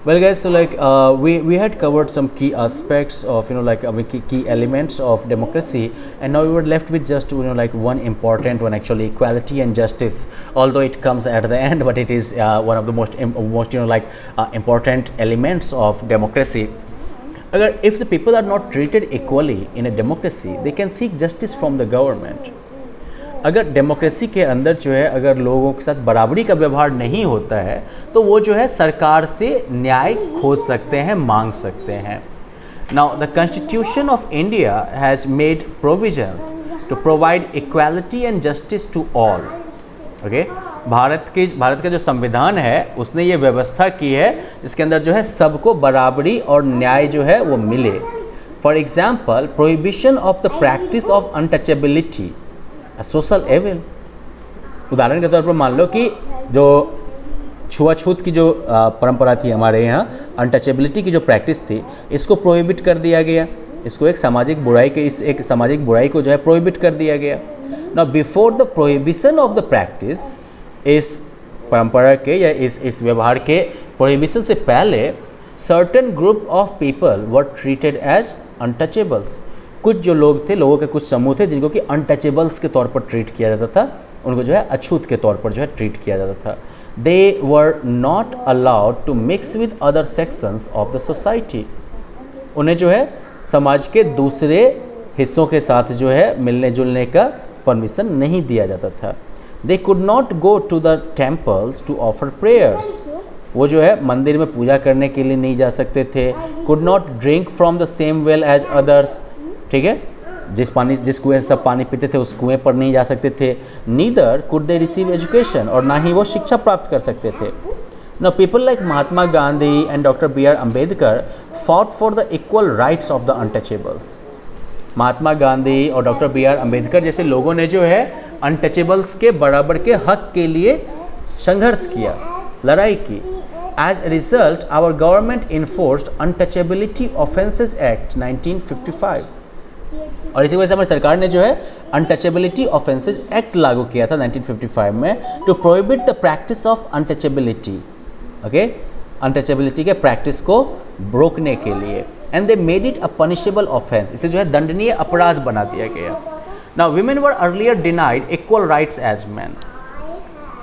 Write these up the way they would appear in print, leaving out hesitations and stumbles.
Well, guys, so like we had covered some key aspects of key elements of democracy, and now we were left with just like one important one, actually, equality and justice. Although it comes at the end, but it is one of the most important elements of democracy. Agar if the people are not treated equally in a democracy, they can seek justice from the government. अगर democracy के अंदर जो है अगर लोगों के साथ बराबरी का व्यवहार नहीं होता है तो वो जो है सरकार से न्याय खोज सकते हैं, मांग सकते हैं. Now the constitution of India has made provisions to provide equality and justice to all. Okay, Bharat का जो संविधान है उसने ये व्यवस्था की है जिसके अंदर जो है सबको बराबरी और न्याय जो है वो मिले. For example, prohibition of the practice of untouchability, social evil. उदाहरण के तौर पर मान लो कि जो छुआछूत की जो परंपरा थी हमारे यहाँ, अनटचेबिलिटी की जो प्रैक्टिस थी, इसको प्रोहिबिट कर दिया गया. इसको एक सामाजिक बुराई को जो है प्रोहिबिट कर दिया गया. Now before the prohibition of the practice, इस परंपरा के या इस व्यवहार के प्रोहिबिशन से पहले certain group of people were treated as untouchables. कुछ जो लोग थे, लोगों के कुछ समूह थे जिनको कि अनटचेबल्स के तौर पर ट्रीट किया जाता था, उनको जो है अछूत के तौर पर जो है ट्रीट किया जाता था. They were not allowed to mix with other sections of the society. उन्हें जो है समाज के दूसरे हिस्सों के साथ जो है मिलने जुलने का परमिशन नहीं दिया जाता था. They could not go to the temples to offer prayers. वो जो है मंदिर में पूजा करने के लिए नहीं जा सकते थे. Could not drink from the same well as others. ठीक है, जिस कुएं से सब पानी पीते थे उस कुएं पर नहीं जा सकते थे. Neither could they receive education, और ना ही वो शिक्षा प्राप्त कर सकते थे. Now people like Mahatma Gandhi and doctor B R Ambedkar fought for the equal rights of the untouchables. Mahatma Gandhi और डॉक्टर बी आर अम्बेडकर जैसे लोगों ने जो है अनटचेबल्स के बराबर के हक के लिए संघर्ष किया, लड़ाई की. As a result our government enforced untouchability offences act 1955. और इसी वजह से हमारी सरकार ने जो है अनटचेबिलिटी ऑफेंसेस एक्ट लागू किया था 1955 में, to prohibit the practice of untouchability. Okay, untouchability के प्रैक्टिस को रोकने के लिए. And they made it a punishable offence. इसे जो है दंडनीय अपराध बना दिया गया. Now women were earlier denied equal rights as man.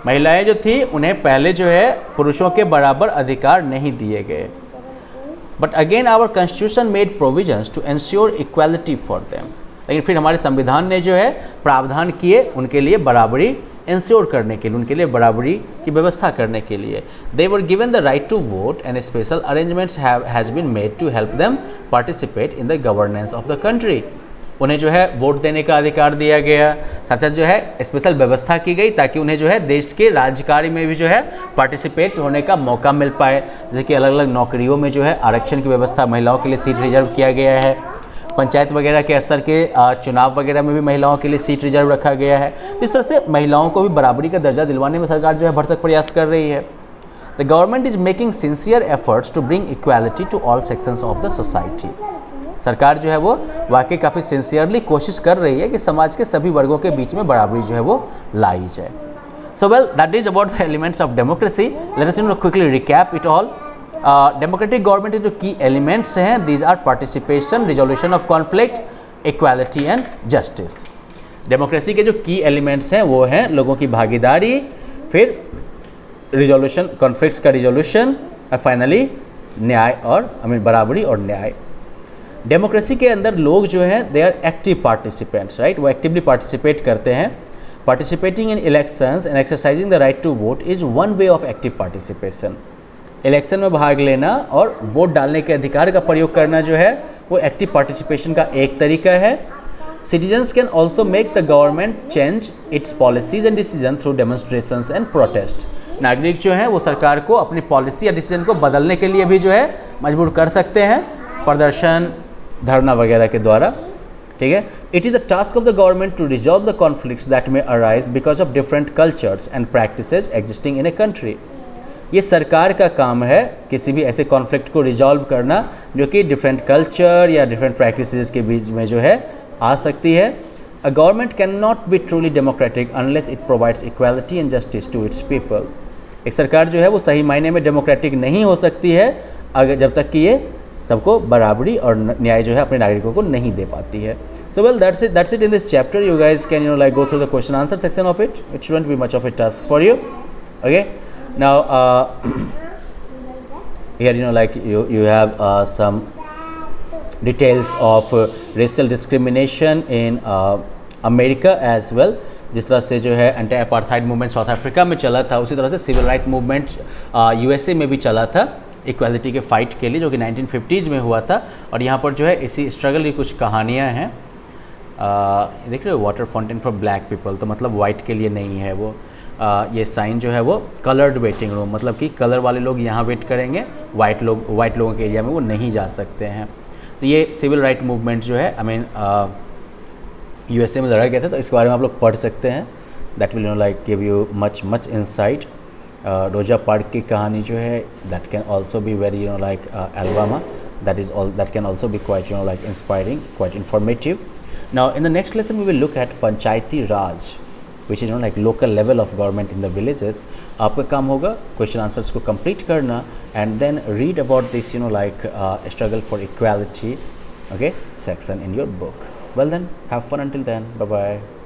महिलाएं जो थी उन्हें पहले जो है पुरुषों के बराबर अधिकार नहीं दिए गए. But again our constitution made provisions to ensure equality for them. लेकिन फिर हमारे संविधान ने जो है प्रावधान किए उनके लिए बराबरी इंश्योर करने के लिए, उनके लिए बराबरी की व्यवस्था करने के लिए. They were given the right to vote and special arrangements has been made to help them participate in the governance of the country. उन्हें जो है वोट देने का अधिकार दिया गया, साथ साथ जो है स्पेशल व्यवस्था की गई ताकि उन्हें जो है देश के राज्यकार्य में भी जो है पार्टिसिपेट होने का मौका मिल पाए. जैसे कि अलग अलग नौकरियों में जो है आरक्षण की व्यवस्था, महिलाओं के लिए सीट रिजर्व किया गया है. पंचायत वगैरह के स्तर के चुनाव वगैरह में भी महिलाओं के लिए सीट रिजर्व रखा गया है. इस तरह से महिलाओं को भी बराबरी का दर्जा दिलवाने में सरकार जो है भरसक प्रयास कर रही है. The government is making sincere efforts to bring equality to all sections of the society. सरकार जो है वो वाकई काफ़ी सिंसियरली कोशिश कर रही है कि समाज के सभी वर्गों के बीच में बराबरी जो है वो लाई जाए. So well, that is about the elements of democracy. Let us quickly recap it all. Democratic government के जो की एलिमेंट्स हैं, these are participation, resolution of conflict, equality and justice. Democracy के जो की एलिमेंट्स हैं वो हैं लोगों की भागीदारी, फिर रिजोल्यूशन, कॉन्फ्लिक्ट्स का रिजोल्यूशन, और फाइनली न्याय और बराबरी और न्याय. डेमोक्रेसी के अंदर लोग जो हैं they are active participants, right. वो एक्टिवली पार्टिसिपेट करते हैं. Participating in elections and exercising the right to vote is one way of active participation. Election में भाग लेना और वोट डालने के अधिकार का प्रयोग करना जो है वो एक्टिव पार्टिसिपेशन का एक तरीका है. Citizens can also make the government change it's policies and decision through demonstrations and protest. नागरिक जो हैं वो सरकार को अपनी पॉलिसी या डिसीजन को बदलने के लिए भी जो है मजबूर कर सकते हैं, प्रदर्शन, धरना वगैरह के द्वारा. ठीक है. It is the task of the government to resolve the conflicts that may arise because of different cultures and practices existing in a country. ये सरकार का काम है किसी भी ऐसे कॉन्फ्लिक्ट को रिजॉल्व करना जो कि डिफरेंट कल्चर या डिफरेंट प्रैक्टिसेज के बीच में जो है आ सकती है. A government cannot be truly democratic unless it provides equality and justice to its people. एक सरकार जो है वो सही मायने में डेमोक्रेटिक नहीं हो सकती है अगर जब तक कि ये सबको बराबरी और न्याय जो है अपने नागरिकों को नहीं दे पाती है. So well, that's it in this chapter. You guys can like go through the question answer section of it. It shouldn't be much of a task for you. Okay. Now here like you have some details of racial discrimination in America as well. जिस तरह से जो है anti apartheid movement south Africa में चला था, उसी तरह से सिविल राइट मूवमेंट यूएसए में भी चला था इक्वालिटी के फाइट के लिए, जो कि 1950s में हुआ था. और यहाँ पर जो है इसी स्ट्रगल की कुछ कहानियाँ हैं. देख रहे हो, water fountain for black people, तो मतलब वाइट के लिए नहीं है वो. ये साइन जो है वो कलर्ड वेटिंग रूम, मतलब कि कलर वाले लोग यहाँ वेट करेंगे, वाइट लोगों के एरिया में वो नहीं जा सकते हैं. तो ये सिविल राइट मूवमेंट जो है आई मीन यूएसए में लड़ा गया था, तो इसके बारे में आप लोग पढ़ सकते हैं. That will like give you much insight. Rosa Park की कहानी जो है that can also be very like Alabama, that can also be quite like inspiring, quite informative. Now in the next lesson we will look at Panchayati Raj, which is like local level of government in the villages. आपका काम होगा question answers को complete करना and then read about this like struggle for equality, okay, section in your book. Well then, have fun until then. Bye bye.